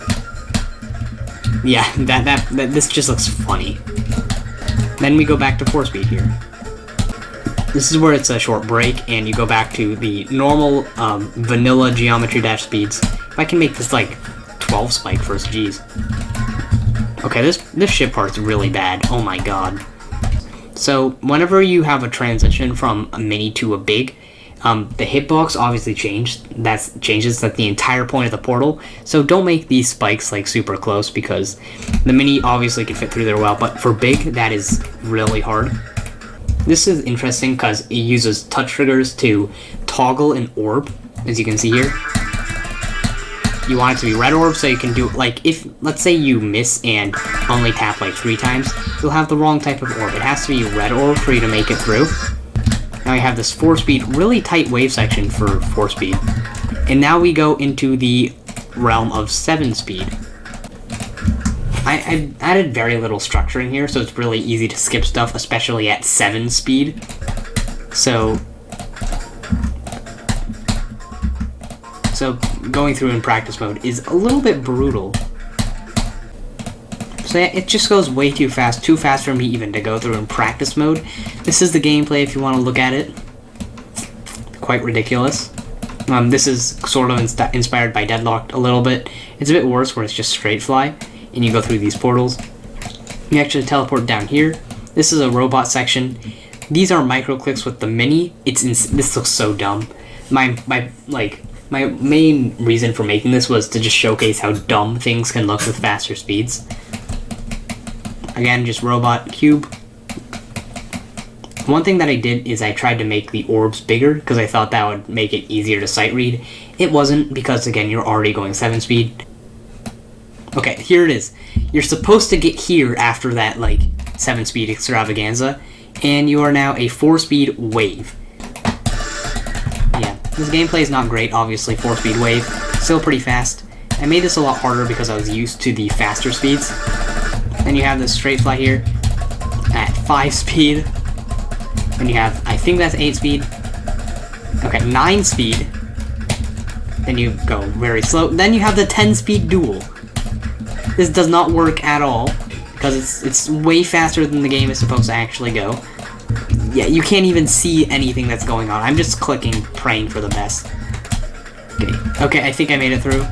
A: Yeah, this just looks funny. Then we go back to 4 speed here. This is where it's a short break, and you go back to the normal, vanilla Geometry Dash speeds. If I can make this 12 spike first, geez. Okay, this ship part's really bad. Oh my god. So, whenever you have a transition from a mini to a big, the hitbox obviously changes. That's the entire point of the portal. So don't make these spikes like super close, because the mini obviously can fit through there well, but for big, that is really hard. This is interesting because it uses touch triggers to toggle an orb, as you can see here. You want it to be red orb, so you can do, like, if, let's say you miss and only tap like 3 times, you'll have the wrong type of orb. It has to be red orb for you to make it through. Now we have this 4-speed, really tight wave section for 4-speed. And now we go into the realm of 7-speed. I've added very little structuring here, so it's really easy to skip stuff, especially at 7-speed. So going through in practice mode is a little bit brutal. So yeah, it just goes way too fast for me even to go through in practice mode. This is the gameplay if you want to look at it. Quite ridiculous. This is sort of inspired by Deadlocked a little bit. It's a bit worse where it's just straight fly, and you go through these portals. You actually teleport down here. This is a robot section. These are micro clicks with the mini. This looks so dumb. My main reason for making this was to just showcase how dumb things can look with faster speeds. Again, just robot cube. One thing that I did is I tried to make the orbs bigger because I thought that would make it easier to sight read. It wasn't, because again, you're already going 7-speed. Okay, here it is. You're supposed to get here after that, like, 7-speed extravaganza, and you are now a 4-speed wave. Yeah, this gameplay is not great, obviously. 4-speed wave, still pretty fast. I made this a lot harder because I was used to the faster speeds. Then you have this straight fly here at 5-speed. And you have, I think that's 8-speed. Okay, 9-speed. Then you go very slow. Then you have the 10-speed duel. This does not work at all, because it's way faster than the game is supposed to actually go. Yeah, you can't even see anything that's going on. I'm just clicking, praying for the best. Okay, I think I made it through.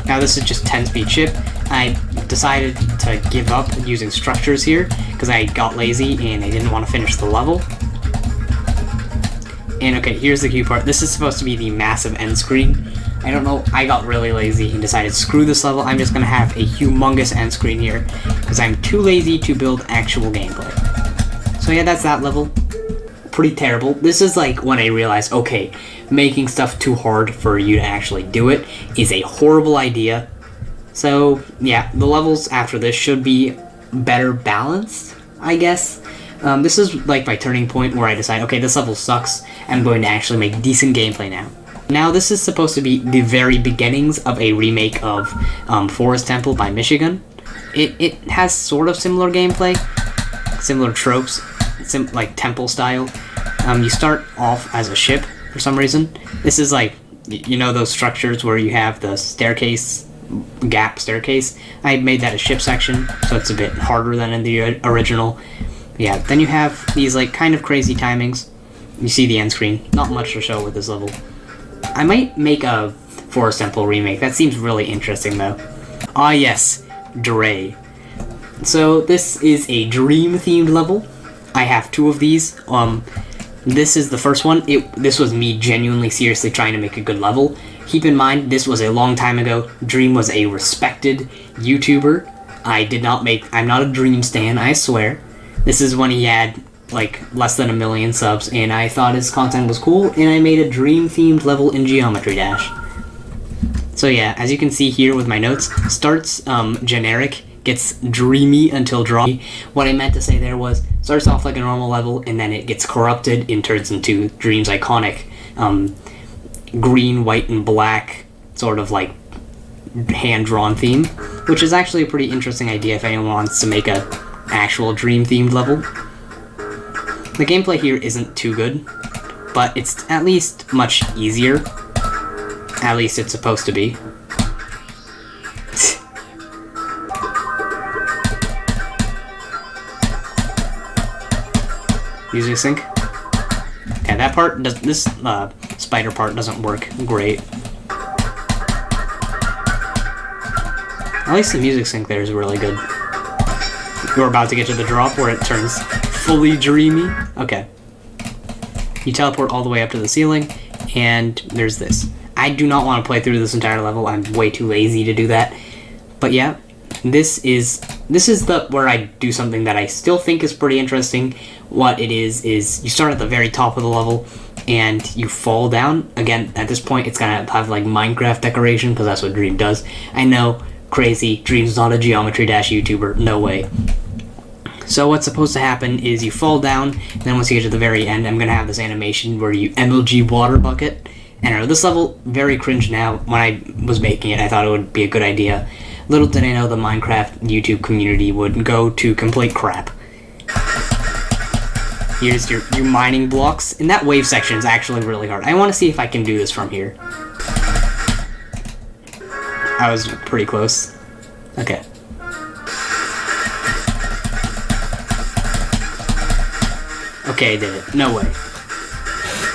A: Now this is just 10-speed ship. I decided to give up using structures here because I got lazy and I didn't want to finish the level. And okay, here's the cue part. This is supposed to be the massive end screen. I don't know, I got really lazy and decided, screw this level, I'm just going to have a humongous end screen here because I'm too lazy to build actual gameplay. So yeah, that's that level. Pretty terrible. This is like when I realized, okay, making stuff too hard for you to actually do it is a horrible idea. So yeah, the levels after this should be better balanced, I guess. This is like my turning point where I decide, okay, this level sucks, I'm going to actually make decent gameplay now. Now this is supposed to be the very beginnings of a remake of Forest Temple by Michigan. It has sort of similar gameplay, similar tropes, like temple style. You start off as a ship for some reason. This is like, you know, those structures where you have the staircase, gap staircase. I made that a ship section, so it's a bit harder than in the original. Yeah, then you have these like kind of crazy timings. You see the end screen. Not much to show with this level. I might make a Forest Temple remake. That seems really interesting though. Ah yes, Dre. So this is a dream themed level. I have 2 of these. This is the first one. This was me genuinely seriously trying to make a good level. Keep in mind, this was a long time ago. Dream was a respected YouTuber. I'm not a Dream stan, I swear. This is when he had like less than 1 million subs, and I thought his content was cool, and I made a Dream-themed level in Geometry Dash. So yeah, as you can see here with my notes, starts generic, gets dreamy until drawy. What I meant to say there was, starts off like a normal level, and then it gets corrupted and turns into Dream's iconic green, white, and black sort of like hand-drawn theme, which is actually a pretty interesting idea if anyone wants to make a actual Dream-themed level. The gameplay here isn't too good, but it's at least much easier. At least it's supposed to be. Music sync. Okay, that part does. This spider part doesn't work great. At least the music sync there is really good. We're about to get to the drop where it turns fully dreamy. Okay. You teleport all the way up to the ceiling, and there's this. I do not want to play through this entire level. I'm way too lazy to do that. But yeah, this is where I do something that I still think is pretty interesting. What it is you start at the very top of the level, and you fall down. Again, at this point, it's gonna have like Minecraft decoration, because that's what Dream does. I know, crazy. Dream's not a Geometry Dash YouTuber. No way. So what's supposed to happen is you fall down, and then once you get to the very end, I'm gonna have this animation where you MLG water bucket. And I know this level, very cringe now. When I was making it, I thought it would be a good idea. Little did I know the Minecraft YouTube community would go to complete crap. Here's your mining blocks, and that wave section is actually really hard. I want to see if I can do this from here. I was pretty close. Okay. Okay, I did it. No way.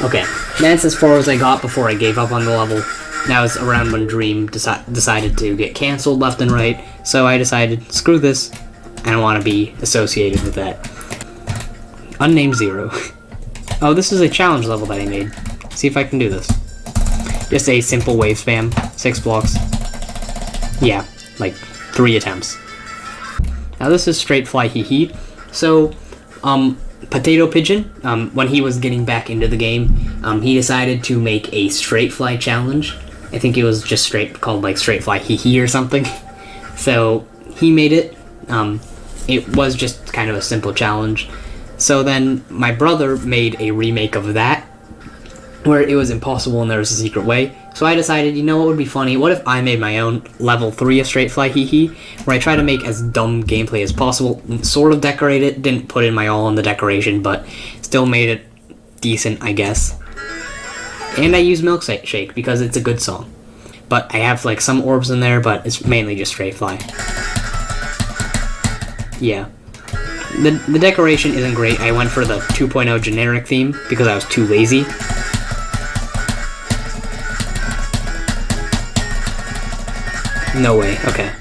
A: Okay, that's as far as I got before I gave up on the level. That was around when Dream decided to get cancelled left and right, so I decided, screw this, I don't want to be associated with that. Unnamed 0. Oh, this is a challenge level that I made. See if I can do this. Just a simple wave spam, 6 blocks. Yeah, like 3 attempts. Now this is straight fly HEHE. So, Potato Pigeon, when he was getting back into the game, he decided to make a straight fly challenge. I think it was just called like straight fly HEHE or something. So he made it. It was just kind of a simple challenge. So then my brother made a remake of that, where it was impossible and there was a secret way. So I decided, you know what would be funny? What if I made my own level 3 of straight fly HEHE, where I try to make as dumb gameplay as possible, sort of decorate it, didn't put in my all on the decoration, but still made it decent, I guess. And I use Milkshake because it's a good song. But I have like some orbs in there, but it's mainly just straight fly. Yeah. The decoration isn't great. I went for the 2.0 generic theme because I was too lazy. No way, okay.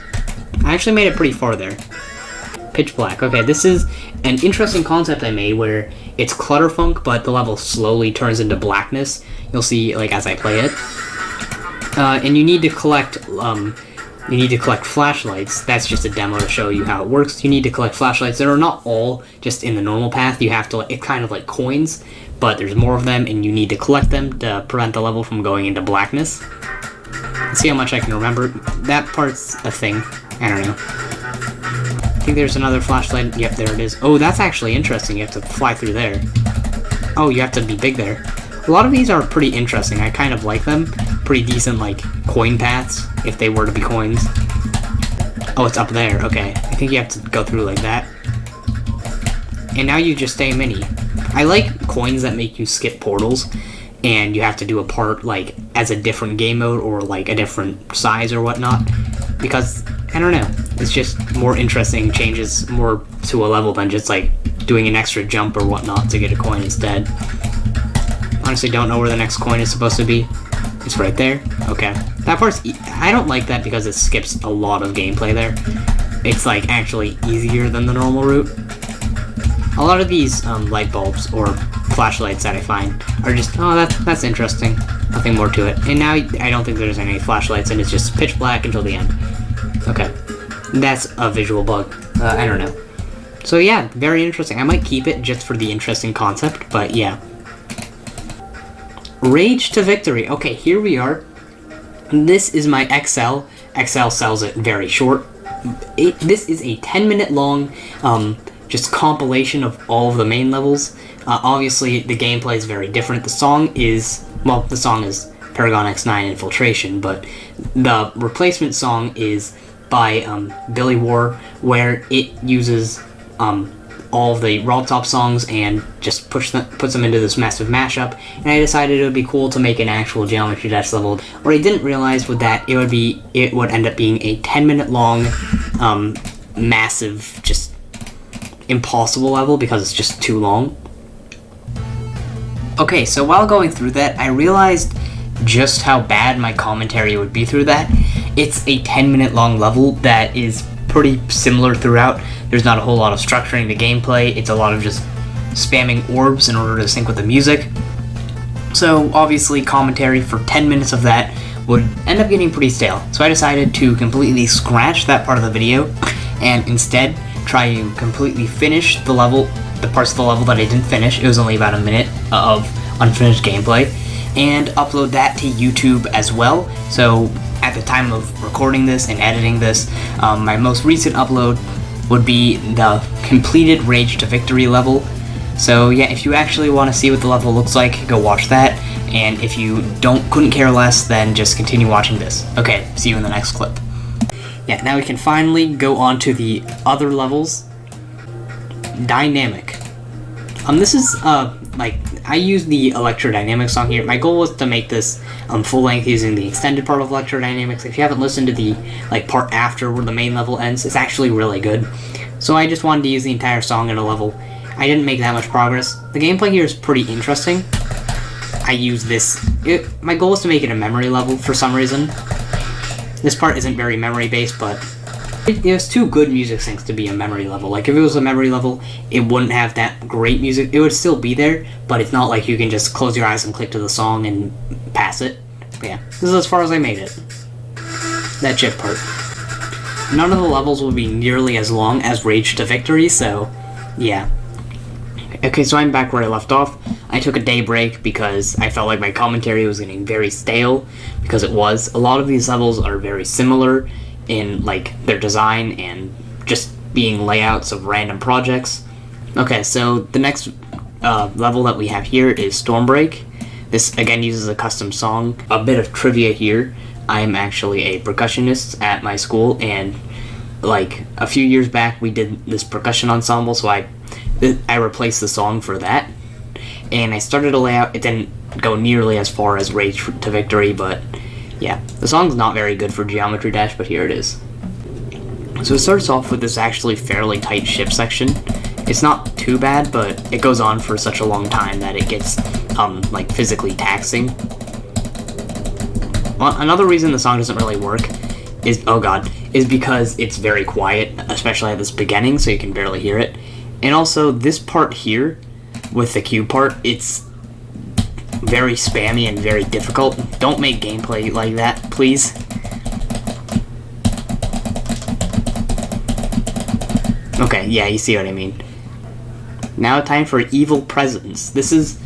A: I actually made it pretty far there. Pitch black. Okay, this is an interesting concept I made where it's clutterfunk, but the level slowly turns into blackness. You'll see, like, as I play it. And you need to collect, flashlights. That's just a demo to show you how it works. You need to collect flashlights. They are not all just in the normal path. You have to, it's kind of like coins, but there's more of them, and you need to collect them to prevent the level from going into blackness. Let's see how much I can remember. That part's a thing. I don't know. I think there's another flashlight. Yep, there it is. Oh, that's actually interesting. You have to fly through there. Oh, you have to be big there. A lot of these are pretty interesting. I kind of like them. Pretty decent, like, coin paths, if they were to be coins. Oh, it's up there. Okay. I think you have to go through like that. And now you just stay mini. I like coins that make you skip portals, and you have to do a part, like, as a different game mode or, like, a different size or whatnot. Because, I don't know, it's just more interesting, changes more to a level than just, like, doing an extra jump or whatnot to get a coin instead. Honestly, don't know where the next coin is supposed to be. It's right there. Okay. That part's... I don't like that because it skips a lot of gameplay there. It's, like, actually easier than the normal route. A lot of these light bulbs or flashlights that I find are just, oh, that's interesting. Nothing more to it. And now I don't think there's any flashlights, and it's just pitch black until the end. Okay. That's a visual bug. I don't know. So yeah, very interesting. I might keep it just for the interesting concept, but yeah. Rage to Victory. Okay, here we are. This is my XL. XL sells it very short. This is a 10-minute long just compilation of all of the main levels. Obviously, the gameplay is very different. The song is Paragon X9 Infiltration, but the replacement song is by Billy War, where it uses all of the Rob Top songs and just puts them into this massive mashup. And I decided it would be cool to make an actual Geometry Dash level. What I didn't realize was that it would end up being a 10-minute long, massive, just impossible level because it's just too long. Okay, so while going through that, I realized just how bad my commentary would be through that. It's a 10-minute long level that is pretty similar throughout. There's not a whole lot of structuring the gameplay. It's a lot of just spamming orbs in order to sync with the music. So obviously commentary for 10 minutes of that would end up getting pretty stale. So I decided to completely scratch that part of the video and instead try to completely finish the level, the parts of the level that I didn't finish. It was only about a minute of unfinished gameplay, and upload that to YouTube as well. So at the time of recording this and editing this, my most recent upload would be the completed Rage to Victory level. So yeah, if you actually want to see what the level looks like, go watch that. And if you couldn't care less, then just continue watching this. Okay, see you in the next clip. Yeah, now we can finally go on to the other levels. Dynamic. This is, like, I used the Electrodynamics song here. My goal was to make this full length using the extended part of Electrodynamics. If you haven't listened to the part after where the main level ends, it's actually really good. So I just wanted to use the entire song in a level. I didn't make that much progress. The gameplay here is pretty interesting. I use this. My goal is to make it a memory level for some reason. This part isn't very memory based, but there's too good music syncs to be a memory level. Like, if it was a memory level, it wouldn't have that great music. It would still be there, but it's not like you can just close your eyes and click to the song and pass it. But yeah, this is as far as I made it. That chip part. None of the levels will be nearly as long as Rage to Victory, so yeah. Okay, so I'm back where I left off. I took a day break because I felt like my commentary was getting very stale, because it was. A lot of these levels are very similar in their design and just being layouts of random projects. Okay, so the next level that we have here is Stormbreak. This again uses a custom song. A bit of trivia here. I'm actually a percussionist at my school, and a few years back we did this percussion ensemble, so I replaced the song for that. And I started a layout. It didn't go nearly as far as Rage to Victory, but yeah, the song's not very good for Geometry Dash, but here it is. So it starts off with this actually fairly tight ship section. It's not too bad, but it goes on for such a long time that it gets physically taxing. Well, another reason the song doesn't really work is because it's very quiet, especially at this beginning, so you can barely hear it. And also this part here with the cube part, it's very spammy and very difficult. Don't make gameplay like that, please. Okay, yeah, you see what I mean. Now time for Evil Presence. This is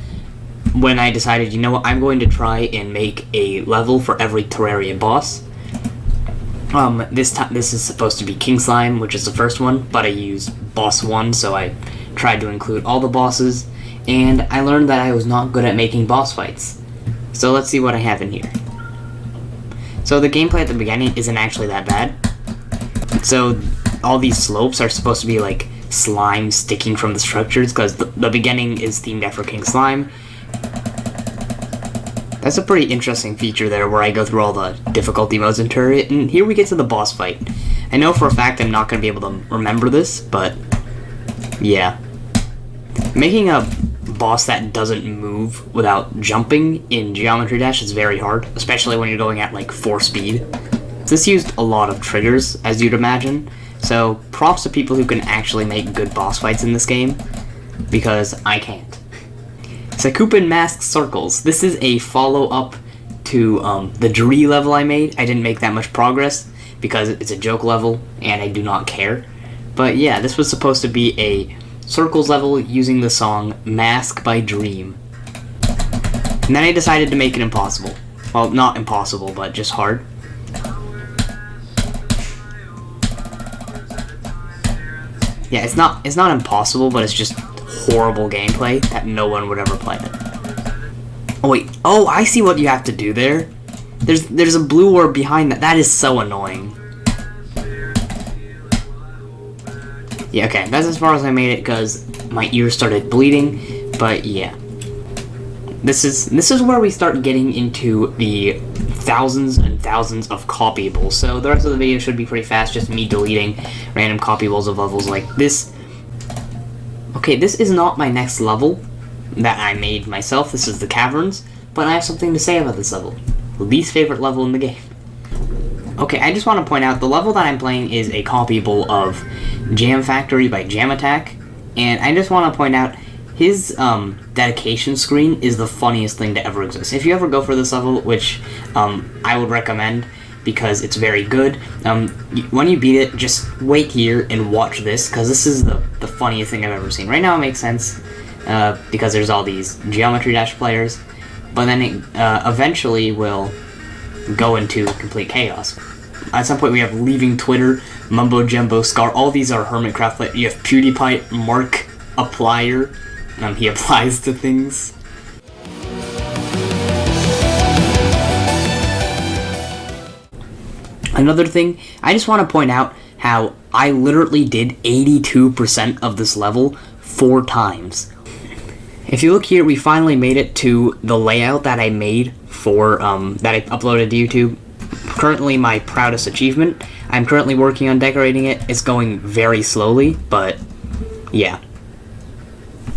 A: when I decided, you know what, I'm going to try and make a level for every Terraria boss. This is supposed to be King Slime, which is the first one, but I used boss 1, so I tried to include all the bosses, and I learned that I was not good at making boss fights. So let's see what I have in here. So the gameplay at the beginning isn't actually that bad. So all these slopes are supposed to be like slime sticking from the structures, because the beginning is themed after King Slime. That's a pretty interesting feature there, where I go through all the difficulty modes in Terraria, and here we get to the boss fight. I know for a fact I'm not going to be able to remember this, but yeah. Making a boss that doesn't move without jumping in Geometry Dash is very hard, especially when you're going at 4 speed. This used a lot of triggers, as you'd imagine, so props to people who can actually make good boss fights in this game, because I can't. SAKUPEN Masked Circles. This is a follow-up to the DJVI level I made. I didn't make that much progress because it's a joke level and I do not care. But yeah, this was supposed to be a Circles level using the song Mask by Dream. And then I decided to make it impossible. Well, not impossible, but just hard. Yeah, it's not impossible, but it's just horrible gameplay that no one would ever play it. Oh wait, oh, I see what you have to do there. There's a blue orb behind that. That is so annoying. Yeah, okay, that's as far as I made it because my ears started bleeding, but yeah. This is where we start getting into the thousands and thousands of copyables. So the rest of the video should be pretty fast, just me deleting random copyables of levels like this. Okay, this is not my next level that I made myself. This is the Caverns, but I have something to say about this level. Least favorite level in the game. Okay, I just want to point out, the level that I'm playing is a copyable of Jam Factory by Jam Attack, and I just want to point out, his dedication screen is the funniest thing to ever exist. If you ever go for this level, which I would recommend because it's very good, when you beat it, just wait here and watch this, because this is the funniest thing I've ever seen. Right now it makes sense, because there's all these Geometry Dash players, but then it eventually will go into complete chaos. At some point we have Leaving Twitter, Mumbo Jumbo, Scar, all these are Hermitcraft. You have PewDiePie, Mark Applier, he applies to things. Another thing, I just want to point out how I literally did 82% of this level 4 times. If you look here, we finally made it to the layout that I made for, that I uploaded to YouTube. Currently my proudest achievement. I'm currently working on decorating it. It's going very slowly, but yeah.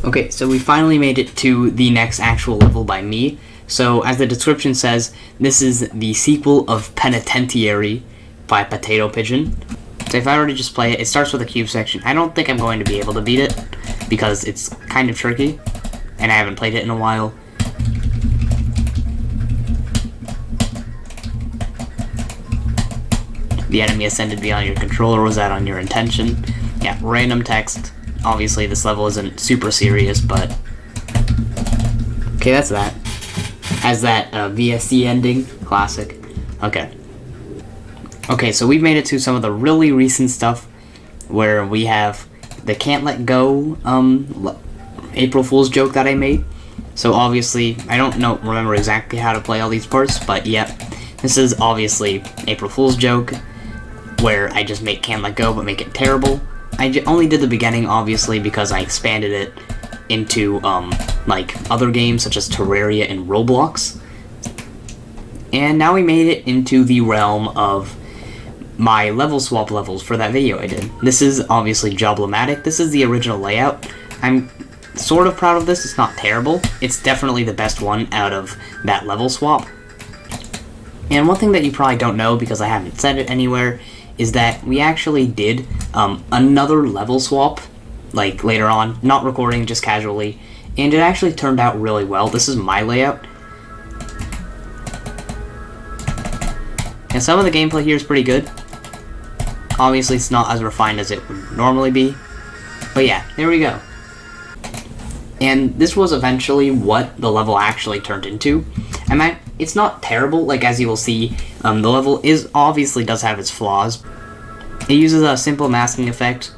A: Okay, so we finally made it to the next actual level by me. So, as the description says, this is the sequel of Penitentiary by Potato Pigeon. So if I were to just play it, it starts with a cube section. I don't think I'm going to be able to beat it, because it's kind of tricky, and I haven't played it in a while. The enemy ascended beyond your controller. Was that on your intention? Yeah, random text. Obviously, this level isn't super serious, but... Okay, that's that. Has that VSC ending. Classic. Okay. Okay, so we've made it to some of the really recent stuff, where we have the Can't Let Go April Fool's joke that I made. So obviously, I don't remember exactly how to play all these parts, but yep. This is obviously April Fool's joke, where I just make Can't Let Go, but make it terrible. I only did the beginning, obviously, because I expanded it into, like, other games, such as Terraria and Roblox. And now we made it into the realm of my level swap levels for that video I did. This is obviously Joblematic. This is the original layout. I'm sort of proud of this. It's not terrible. It's definitely the best one out of that level swap. And one thing that you probably don't know, because I haven't said it anywhere, is that we actually did another level swap, like later on, not recording, just casually, and it actually turned out really well. This is my layout. And some of the gameplay here is pretty good. Obviously it's not as refined as it would normally be, but yeah, there we go. And this was eventually what the level actually turned into. And it's not terrible, like as you will see, the level obviously does have its flaws. It uses a simple masking effect.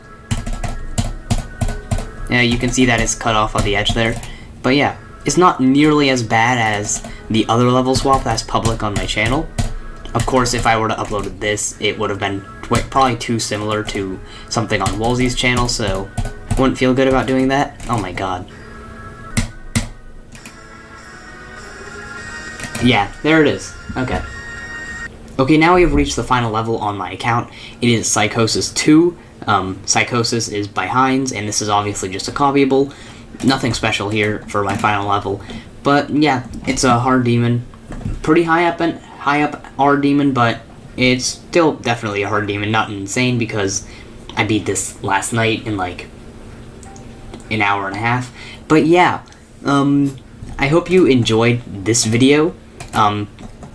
A: Yeah, you can see that it's cut off on the edge there. But yeah, it's not nearly as bad as the other level swap that's public on my channel. Of course, if I were to upload this, it would have been probably too similar to something on Wolsey's channel, so wouldn't feel good about doing that. Oh my god. Yeah, there it is. Okay. Okay, now we have reached the final level on my account. It is Psychosis 2. Psychosis is by Heinz, and this is obviously just a copyable. Nothing special here for my final level. But yeah, it's a hard demon. Pretty high up hard demon, but it's still definitely a hard demon. Not insane, because I beat this last night in like an hour and a half. But yeah, I hope you enjoyed this video.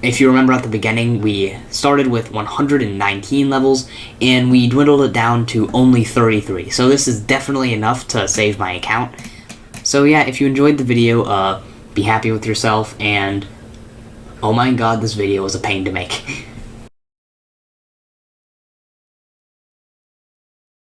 A: If you remember at the beginning, we started with 119 levels, and we dwindled it down to only 33. So this is definitely enough to save my account. So yeah, if you enjoyed the video, be happy with yourself, and oh my god, this video was a pain to make.